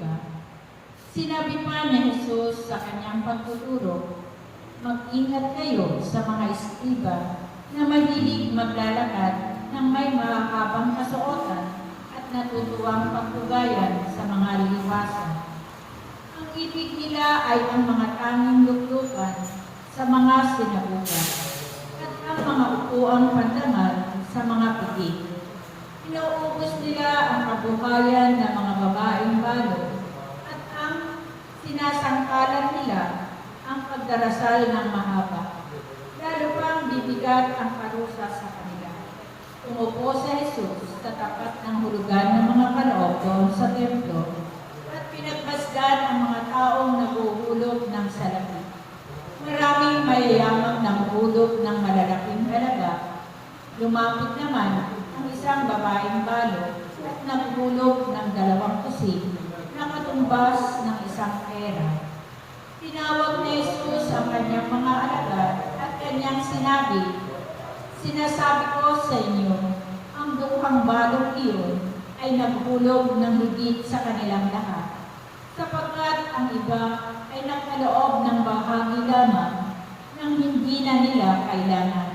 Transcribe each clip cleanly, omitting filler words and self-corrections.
iba. Sinabi pa ni Jesus sa kanyang pagtuturo, mag-ingat kayo sa mga iskriba na mahilig maglalakad ng may mahabang kasuotan at natutuwang pagtugayan sa mga liwasan. Ang ibig nila ay ang mga tanging luklukan sa mga sinagoga at ang mga upuang pandangal sa mga piging. Inuubos nila ang kabuhayan ng mga babaeng balo at ang sinasangkalan nila ang pagdarasal ng mahaba. Lalo pang bibigat ang parusa sa kanila. Umupo si Jesus sa tapat ng hulugan ng mga kaloob doon sa templo at pinagbasdan ang mga taong naguhulog ng salapi. Maraming mayayamang nanghulog ng malalaking halaga. Lumapit naman ang isang babaeng balo at naghulog ng 2 kusig na katumbas ng isang pera. Tinawag ni Jesus ang kanyang mga alagad at kanyang sinabi, sinasabi ko sa inyo, ang 2 balong iyon ay naghulog ng higit sa kanilang lahat, sapagkat ang iba ay nakaloob ng bahagi lamang nang hindi na nila kailangan.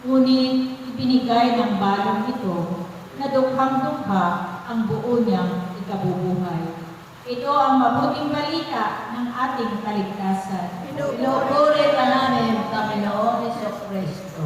Ngunit ibinigay ng balong ito na dukhang-dukha ang buo niyang ikabubuhay. Ito ang mabuting balita ng ating kaligtasan. Pinupuri ka namin, Panginoon Hesus Kristo.